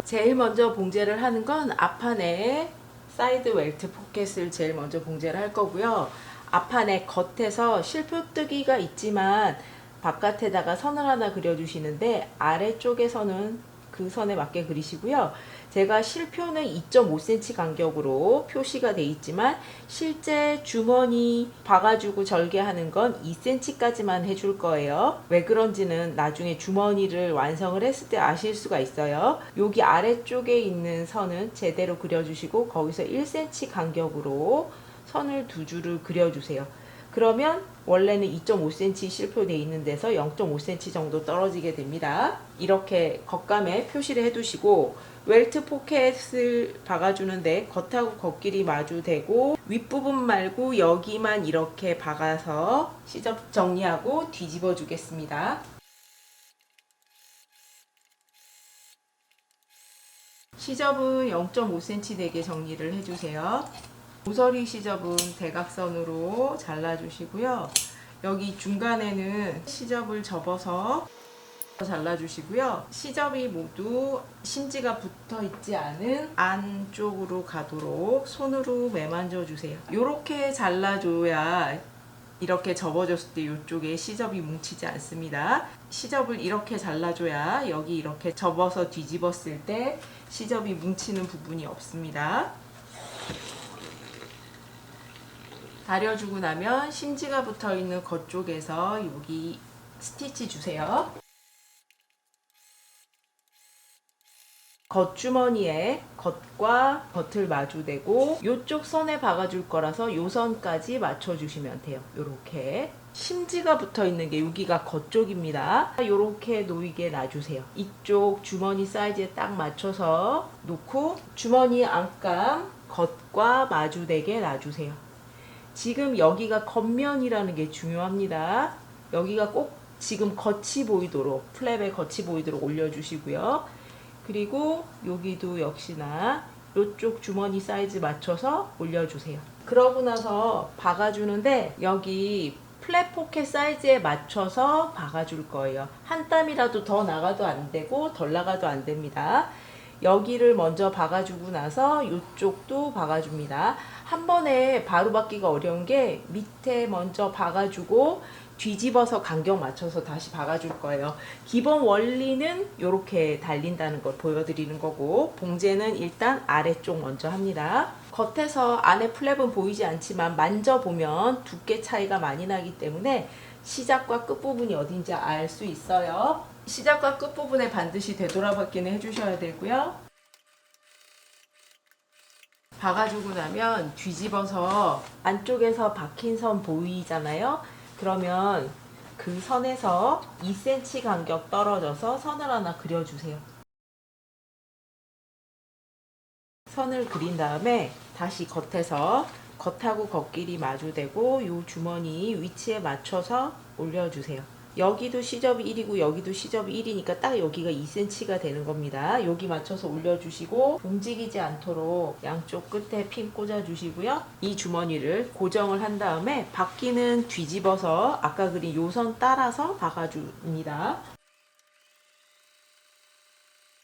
제일 먼저 봉제를 하는 건 앞판에 사이드 웰트 포켓을 제일 먼저 봉제를 할 거고요. 앞판에 겉에서 실표뜨기가 있지만 바깥에다가 선을 하나 그려주시는데 아래쪽에서는 그 선에 맞게 그리시고요. 제가 실표는 2.5cm 간격으로 표시가 돼 있지만 실제 주머니 박아주고 절개하는 건 2cm까지만 해줄 거예요. 왜 그런지는 나중에 주머니를 완성을 했을 때 아실 수가 있어요. 여기 아래쪽에 있는 선은 제대로 그려주시고 거기서 1cm 간격으로 선을 두 줄을 그려주세요. 그러면 원래는 2.5cm 실표되어 있는 데서 0.5cm 정도 떨어지게 됩니다. 이렇게 겉감에 표시를 해두시고 웰트 포켓을 박아주는데 겉하고 겉길이 마주되고 윗부분 말고 여기만 이렇게 박아서 시접 정리하고 뒤집어 주겠습니다. 시접은 0.5cm 되게 정리를 해주세요. 모서리 시접은 대각선으로 잘라주시고요. 여기 중간에는 시접을 접어서 잘라주시고요. 시접이 모두 심지가 붙어 있지 않은 안쪽으로 가도록 손으로 매만져 주세요. 이렇게 잘라줘야 이렇게 접어줬을 때 이쪽에 시접이 뭉치지 않습니다. 시접을 이렇게 잘라줘야 여기 이렇게 접어서 뒤집었을 때 시접이 뭉치는 부분이 없습니다. 다려주고 나면 심지가 붙어 있는 겉쪽에서 여기 스티치 주세요. 겉주머니에 겉과 겉을 마주대고 이쪽 선에 박아줄 거라서 이 선까지 맞춰주시면 돼요. 이렇게 심지가 붙어 있는 게 여기가 겉쪽입니다. 이렇게 놓이게 놔주세요. 이쪽 주머니 사이즈에 딱 맞춰서 놓고 주머니 안감 겉과 마주되게 놔주세요. 지금 여기가 겉면이라는 게 중요합니다. 여기가 꼭 지금 겉이 보이도록 플랩에 겉이 보이도록 올려주시고요. 그리고 여기도 역시나 이쪽 주머니 사이즈 맞춰서 올려주세요. 그러고 나서 박아주는데 여기 플랫 포켓 사이즈에 맞춰서 박아줄 거예요. 한 땀이라도 더 나가도 안 되고 덜 나가도 안 됩니다. 여기를 먼저 박아주고 나서 이쪽도 박아줍니다. 한 번에 바로 박기가 어려운 게 밑에 먼저 박아주고 뒤집어서 간격 맞춰서 다시 박아줄 거예요. 기본 원리는 이렇게 달린다는 걸 보여드리는 거고 봉제는 일단 아래쪽 먼저 합니다. 겉에서 안에 플랩은 보이지 않지만 만져보면 두께 차이가 많이 나기 때문에 시작과 끝부분이 어딘지 알 수 있어요. 시작과 끝부분에 반드시 되돌아박기는 해주셔야 되고요. 박아주고 나면 뒤집어서 안쪽에서 박힌 선 보이잖아요. 그러면 그 선에서 2cm 간격 떨어져서 선을 하나 그려주세요. 선을 그린 다음에 다시 겉에서 겉하고 겉길이 마주되고 이 주머니 위치에 맞춰서 올려주세요. 여기도 시접이 1이고 여기도 시접이 1이니까 딱 여기가 2cm가 되는 겁니다. 여기 맞춰서 올려주시고 움직이지 않도록 양쪽 끝에 핀 꽂아주시고요. 이 주머니를 고정을 한 다음에 바퀴는 뒤집어서 아까 그린 요 선 따라서 박아줍니다.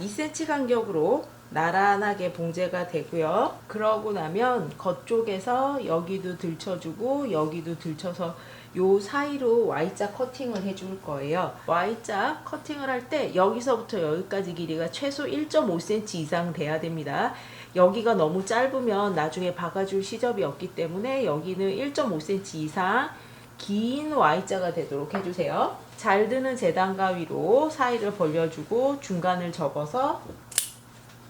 2cm 간격으로 나란하게 봉제가 되고요. 그러고 나면 겉쪽에서 여기도 들쳐주고 여기도 들쳐서 요 사이로 Y자 커팅을 해줄 거예요. Y자 커팅을 할 때 여기서부터 여기까지 길이가 최소 1.5cm 이상 돼야 됩니다. 여기가 너무 짧으면 나중에 박아줄 시접이 없기 때문에 여기는 1.5cm 이상 긴 Y자가 되도록 해주세요. 잘 드는 재단 가위로 사이를 벌려주고 중간을 접어서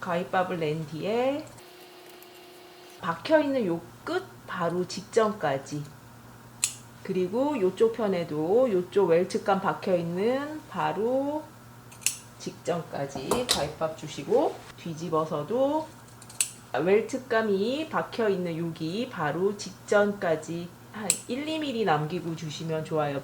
가위밥을 낸 뒤에 박혀있는 요 끝 바로 직전까지 그리고 요쪽 편에도 요쪽 웰트감 박혀있는 바로 직전까지 가위밥 주시고 뒤집어서도 웰트감이 박혀있는 여기 바로 직전까지 한 1, 2mm 남기고 주시면 좋아요.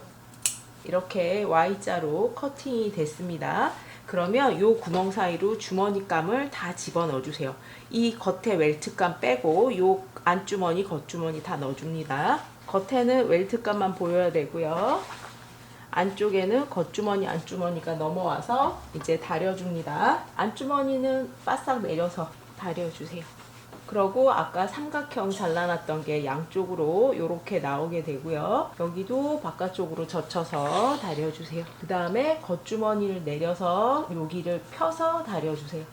이렇게 Y자로 커팅이 됐습니다. 그러면 이 구멍 사이로 주머니감을 다 집어넣어 주세요. 이 겉에 웰트감 빼고 이 안주머니 겉주머니 다 넣어줍니다. 겉에는 웰트감만 보여야 되고요. 안쪽에는 겉주머니 안주머니가 넘어와서 이제 다려줍니다. 안주머니는 바싹 내려서 다려주세요. 그러고 아까 삼각형 잘라놨던 게 양쪽으로 이렇게 나오게 되고요. 여기도 바깥쪽으로 젖혀서 다려주세요. 그 다음에 겉주머니를 내려서 여기를 펴서 다려주세요.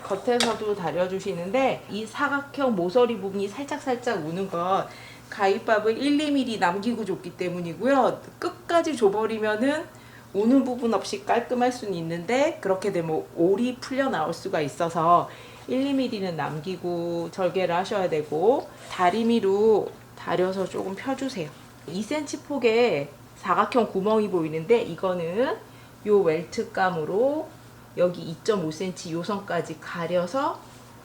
겉에서도 다려주시는데 이 사각형 모서리 부분이 살짝 우는 건 가위밥을 1, 2mm 남기고 줬기 때문이고요. 끝까지 줘버리면은 우는 부분 없이 깔끔할 수는 있는데 그렇게 되면 올이 풀려 나올 수가 있어서 1, 2mm는 남기고 절개를 하셔야 되고 다리미로 다려서 조금 펴주세요. 2cm 폭의 사각형 구멍이 보이는데 이거는 요 웰트감으로 여기 2.5cm 요 선까지 가려서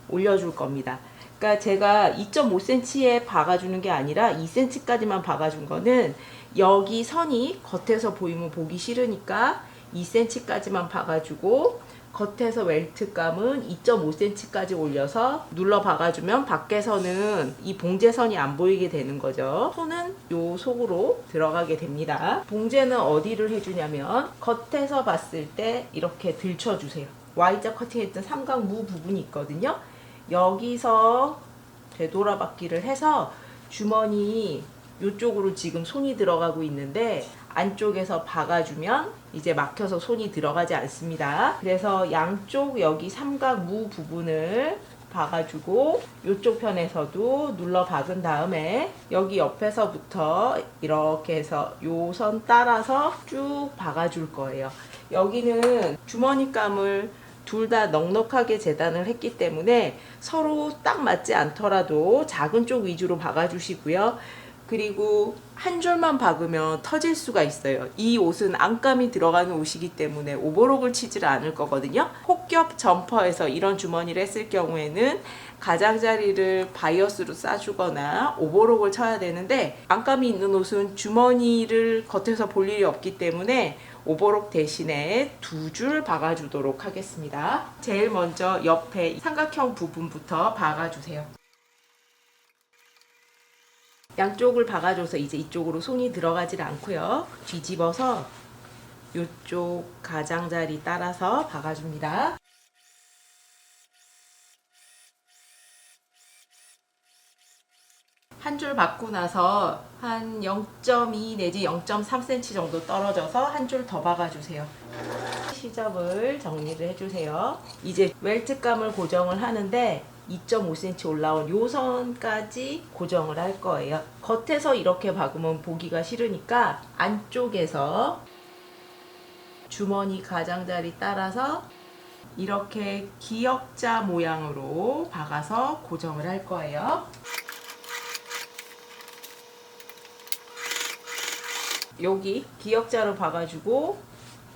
올려줄 겁니다. 그러니까 제가 2.5cm에 박아주는 게 아니라 2cm까지만 박아준 거는 여기 선이 겉에서 보이면 보기 싫으니까 2cm까지만 박아주고 겉에서 웰트감은 2.5cm까지 올려서 눌러 박아주면 밖에서는 이 봉제선이 안 보이게 되는 거죠. 손은 요 속으로 들어가게 됩니다. 봉제는 어디를 해주냐면 겉에서 봤을 때 이렇게 들쳐주세요. Y자 커팅했던 삼각무 부분이 있거든요. 여기서 되돌아받기를 해서 주머니 이쪽으로 지금 손이 들어가고 있는데 안쪽에서 박아주면 이제 막혀서 손이 들어가지 않습니다. 그래서 양쪽 여기 삼각무 부분을 박아주고 이쪽 편에서도 눌러 박은 다음에 여기 옆에서부터 이렇게 해서 요 선 따라서 쭉 박아줄 거예요. 여기는 주머니감을 둘 다 넉넉하게 재단을 했기 때문에 서로 딱 맞지 않더라도 작은 쪽 위주로 박아주시고요. 그리고 한 줄만 박으면 터질 수가 있어요. 이 옷은 안감이 들어가는 옷이기 때문에 오버록을 치지를 않을 거거든요. 혹겹 점퍼에서 이런 주머니를 했을 경우에는 가장자리를 바이어스로 싸주거나 오버록을 쳐야 되는데 안감이 있는 옷은 주머니를 겉에서 볼 일이 없기 때문에 오버록 대신에 두 줄 박아주도록 하겠습니다. 제일 먼저 옆에 삼각형 부분부터 박아주세요. 양쪽을 박아줘서 이제 이쪽으로 손이 들어가질 않고요. 뒤집어서 이쪽 가장자리 따라서 박아줍니다. 한 줄 박고 나서 한 0.2 내지 0.3cm 정도 떨어져서 한 줄 더 박아주세요. 시접을 정리를 해주세요. 이제 웰트감을 고정을 하는데 2.5cm 올라온 요 선까지 고정을 할 거예요. 겉에서 이렇게 박으면 보기가 싫으니까 안쪽에서 주머니 가장자리 따라서 이렇게 기역자 모양으로 박아서 고정을 할 거예요. 여기 기역자로 박아주고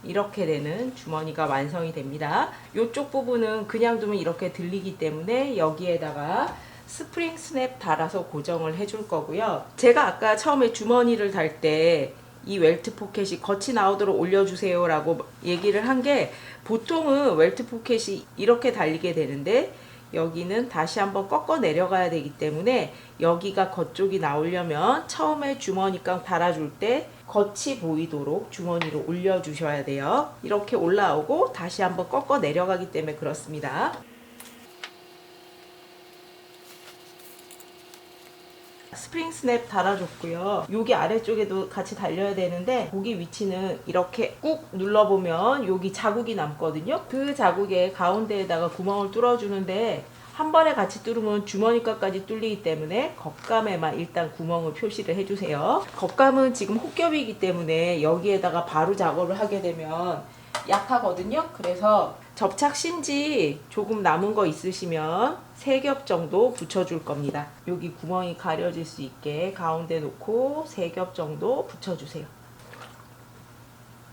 이렇게 되는 주머니가 완성이 됩니다. 이쪽 부분은 그냥 두면 이렇게 들리기 때문에 여기에다가 스프링 스냅 달아서 고정을 해줄 거고요. 제가 아까 처음에 주머니를 달 때 이 웰트 포켓이 겉이 나오도록 올려주세요 라고 얘기를 한 게 보통은 웰트 포켓이 이렇게 달리게 되는데 여기는 다시 한번 꺾어 내려가야 되기 때문에 여기가 겉쪽이 나오려면 처음에 주머니감 달아줄 때 겉이 보이도록 주머니로 올려주셔야 돼요. 이렇게 올라오고 다시 한번 꺾어 내려가기 때문에 그렇습니다. 스프링 스냅 달아줬고요. 여기 아래쪽에도 같이 달려야 되는데 거기 위치는 이렇게 꾹 눌러보면 여기 자국이 남거든요. 그 자국에 가운데에다가 구멍을 뚫어주는데 한 번에 같이 뚫으면 주머니가까지 뚫리기 때문에 겉감에만 일단 구멍을 표시를 해주세요. 겉감은 지금 혹겹이기 때문에 여기에다가 바로 작업을 하게 되면 약하거든요. 그래서 접착 심지 조금 남은 거 있으시면 3겹 정도 붙여줄 겁니다. 여기 구멍이 가려질 수 있게 가운데 놓고 3겹 정도 붙여주세요.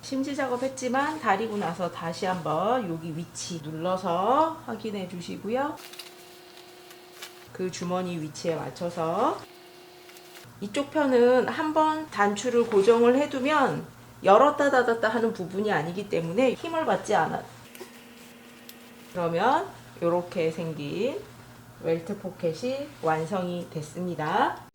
심지 작업했지만 다리고 나서 다시 한번 여기 위치 눌러서 확인해 주시고요. 그 주머니 위치에 맞춰서 이쪽 편은 한번 단추를 고정을 해두면 열었다 닫았다 하는 부분이 아니기 때문에 힘을 받지 않아. 그러면 이렇게 생긴 웰트 포켓이 완성이 됐습니다.